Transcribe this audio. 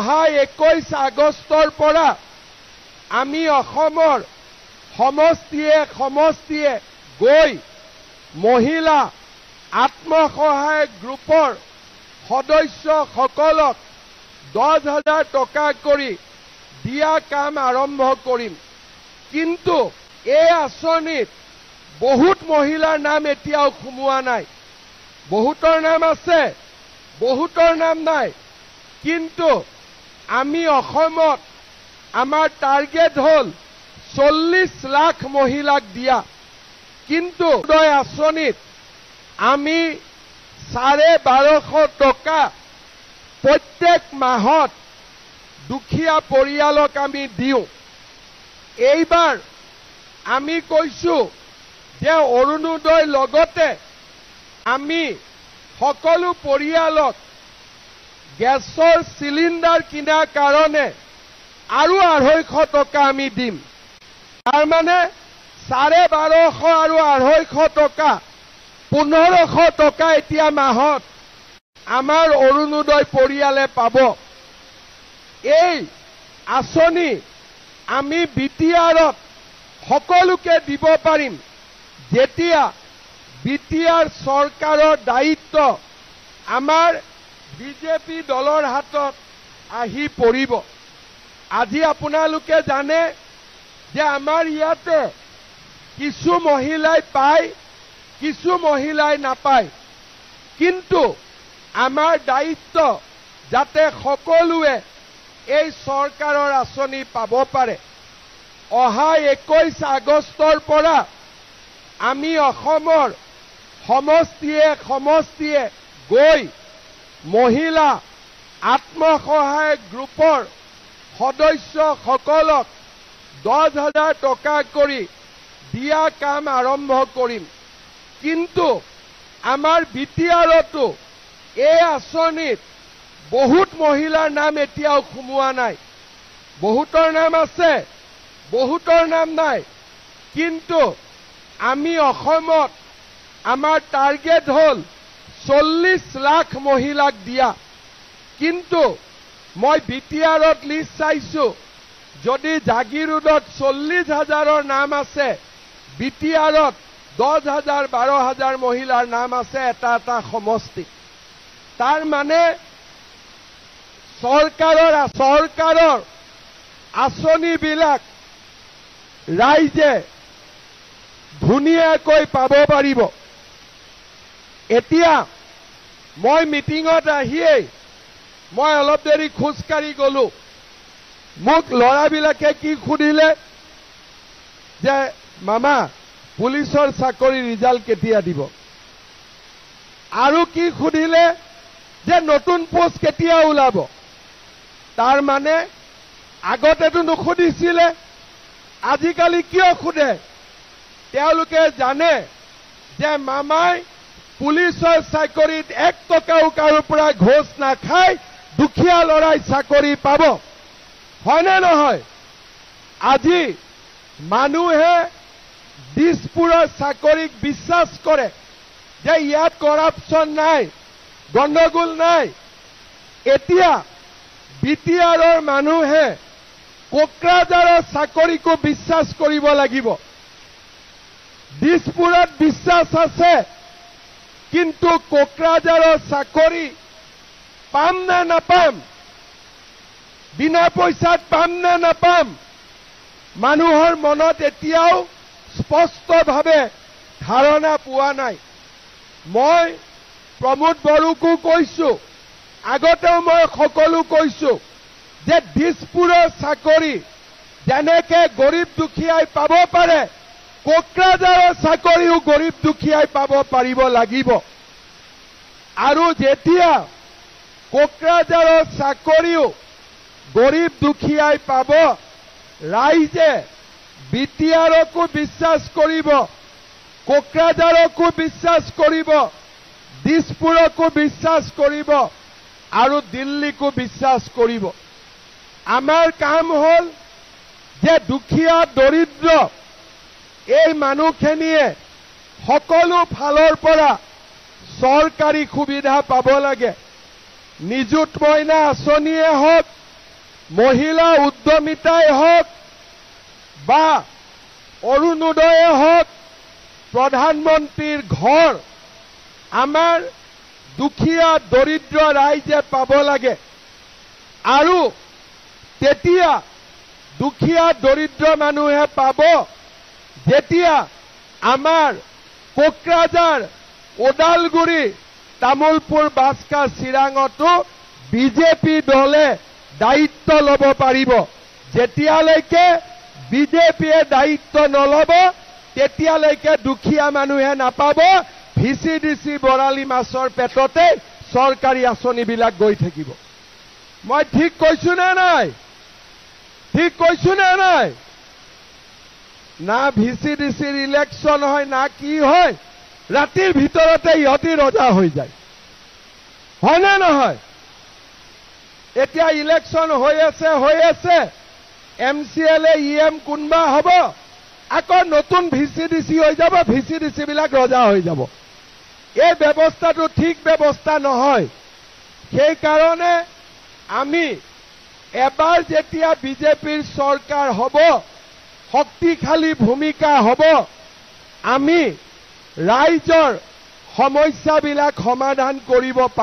21 আগষ্টৰ পৰা আমি অসমৰ সমষ্টিয়ে গৈ মহিলা আত্মসহায়ক গ্ৰুপৰ সদস্যসকলক 10,000 টকা কৰি দিয়া কাম আৰম্ভ কৰিম। কিন্তু এই আঁচনিত বহুত মহিলাৰ নাম এতিয়াও সোমোৱা নাই। বহুতৰ নাম আছে, বহুতৰ নাম নাই। কিন্তু আমি অসমত আমাৰ টাৰ্গেট হল 40 লাখ মহিলাক দিয়া। কিন্তু এই আঁচনিত আমি 1250 টকা প্ৰত্যেক মাহত দুখীয়া পৰিয়ালক আমি দিওঁ। এইবাৰ আমি কৈছো যে অৰুণোদয় লগতে আমি সকলো পৰিয়ালক গেছৰ চিলিণ্ডাৰ কিনাৰ কাৰণে আৰু 250 টকা আমি দিম। তাৰ মানে 1250 আৰু 250 টকা 1500 টকা এতিয়া মাহত আমাৰ অৰুণোদয় পৰিয়ালে পাব। এই আঁচনি আমি বিটিআৰত সকলোকে দিব পাৰিম যেতিয়া বিটিআৰ চৰকাৰৰ দায়িত্ব আমাৰ বিজেপি দলৰ হাতত আহি পৰিব। আজি আপোনালোকে জানে যে আমাৰ ইয়াতে কিছু মহিলাই পায়, কিছু মহিলাই নাপায়। কিন্তু আমাৰ দায়িত্ব যাতে সকলোৱে এই চৰকাৰৰ আঁচনি পাব পাৰে। অহা 21 আগষ্টৰ পৰা আমি অসমৰ সমষ্টিয়ে গৈ মহিলা আত্মসহায়ক গ্ৰুপৰ সদস্যসকলক 10,000 টকা কৰি দিয়া কাম আৰম্ভ কৰিম। কিন্তু আমাৰ বিটিআৰতো এই আঁচনিত বহুত মহিলাৰ নাম এতিয়াও সোমোৱা নাই। বহুতৰ নাম আছে, বহুতৰ নাম নাই। কিন্তু আমি অসমত আমাৰ টাৰ্গেট হল 40 লাখ মহিলাক দিয়া। কিন্তু মই বিটিআৰত লিষ্ট চাইছো, যদি জাগিৰোডত 40,000ৰ নাম আছে, বিটিআৰত 10,000 12,000 মহিলাৰ নাম আছে এটা সমষ্টি। তাৰ মানে চৰকাৰৰ আঁচনিবিলাক ৰাইজে ধুনীয়াকৈ পাব পাৰিব। এতিয়া মই মিটিঙত আহিয়েই মই অলপ দেৰি খোজকাঢ়ি গলো। মোক ল'ৰাবিলাকে কি সুধিলে যে মামা পুলিচৰ চাকৰি ৰিজাল্ট কেতিয়া দিব? আৰু কি সুধিলে যে নতুন পোষ্ট কেতিয়া ওলাব? তাৰ মানে আগতেতো নুসুধিছিলে, আজিকালি কিয় সোধে? তেওঁলোকে জানে যে মামাই পুলিচৰ চাকৰিত 1 টকাও কাৰো পৰা ঘোষ নাখায়, দুখীয়া লৰাই চাকৰি পাব। হয়নে নহয়? আজি মানুহে দিছপুৰৰ চাকৰিক বিশ্বাস কৰে যে ইয়াত কৰাপশ্যন নাই, গণ্ডগোল নাই। এতিয়া বিটিআৰৰ মানুহে কোকৰাঝাৰৰ চাকৰিকো বিশ্বাস কৰিব লাগিব। দিছপুৰত বিশ্বাস আছে, কিন্তু কোকৰাঝাৰৰ চাকৰি পাম নে নাপাম, বিনা পইচাত পাম নে নাপাম, মানুহৰ মনত এতিয়াও স্পষ্টভাৱে ধাৰণা পোৱা নাই। মই প্ৰমোদ বড়োকো কৈছো, আগতেও মই সকলো কৈছো যে দিছপুৰৰ চাকৰি যেনেকে গৰীব দুখীয়াই পাব পাৰে, কোকৰাঝাৰৰ চাকৰিও গৰীব দুখীয়াই পাব পাৰিব লাগিব। আৰু যেতিয়া কোকৰাঝাৰৰ চাকৰিও গৰীব দুখীয়াই পাব, ৰাইজে বিটিআৰকো বিশ্বাস কৰিব, কোকৰাঝাৰকো বিশ্বাস কৰিব, দিছপুৰকো বিশ্বাস কৰিব আৰু দিল্লীকো বিশ্বাস কৰিব। আমাৰ কাম হল যে দুখীয়া দৰিদ্ৰ এই মানুহখিনিয়ে সকলো ফালৰ পৰা চৰকাৰী সুবিধা পাব লাগে। নিযুত মইনা আঁচনিয়ে হওক, মহিলা উদ্যমিতাই হওক বা অৰুণোদয়ে হওক প্ৰধানমন্ত্ৰীৰ ঘৰ আমাৰ দুখীয়া দৰিদ্ৰ ৰাইজে পাব লাগে আৰু তেতিয়া দুখীয়া দৰিদ্ৰ মানুহে পাব যেতিয়া আমাৰ কোকৰাঝাৰ ওদালগুৰি তামুলপুৰ বাস্কা চিৰাঙতো বিজেপি দলে দায়িত্ব ল'ব পাৰিব যেতিয়ালৈকে বিজেপিয়ে দায়িত্ব নল'ব তেতিয়ালৈকে দুখীয়া মানুহে নাপাব ভিচিডিচি বৰালি মাছৰ পেটতে চৰকাৰী আঁচনিবিলাক গৈ থাকিব মই ঠিক কৈছো নে নাই ঠিক কৈছো নে নাই না ভিচিডিচিৰ ইলেকশ্যন হয় না কি হয় ৰাতিৰ ভিতৰতে ইহঁতি ৰজা হৈ যায় হয় নে নহয় এতিয়া ইলেকশ্যন হৈ আছে MCLA EM কোনবা হ'ব আকৌ নতুন ভিচিডিচি হৈ যাব ভিচিডিচি বিলাক ৰজা হৈ যাব এই ব্যৱস্থাটো ঠিক ব্যৱস্থা নহয় সেই কাৰণে আমি এবাৰ যেতিয়া বিজেপিৰ চৰকাৰ হ'ব শক্তিশালী ভূমিকা হ'ব আমি ৰাইজৰ সমস্যাবিলাক সমাধান কৰিব পাৰিম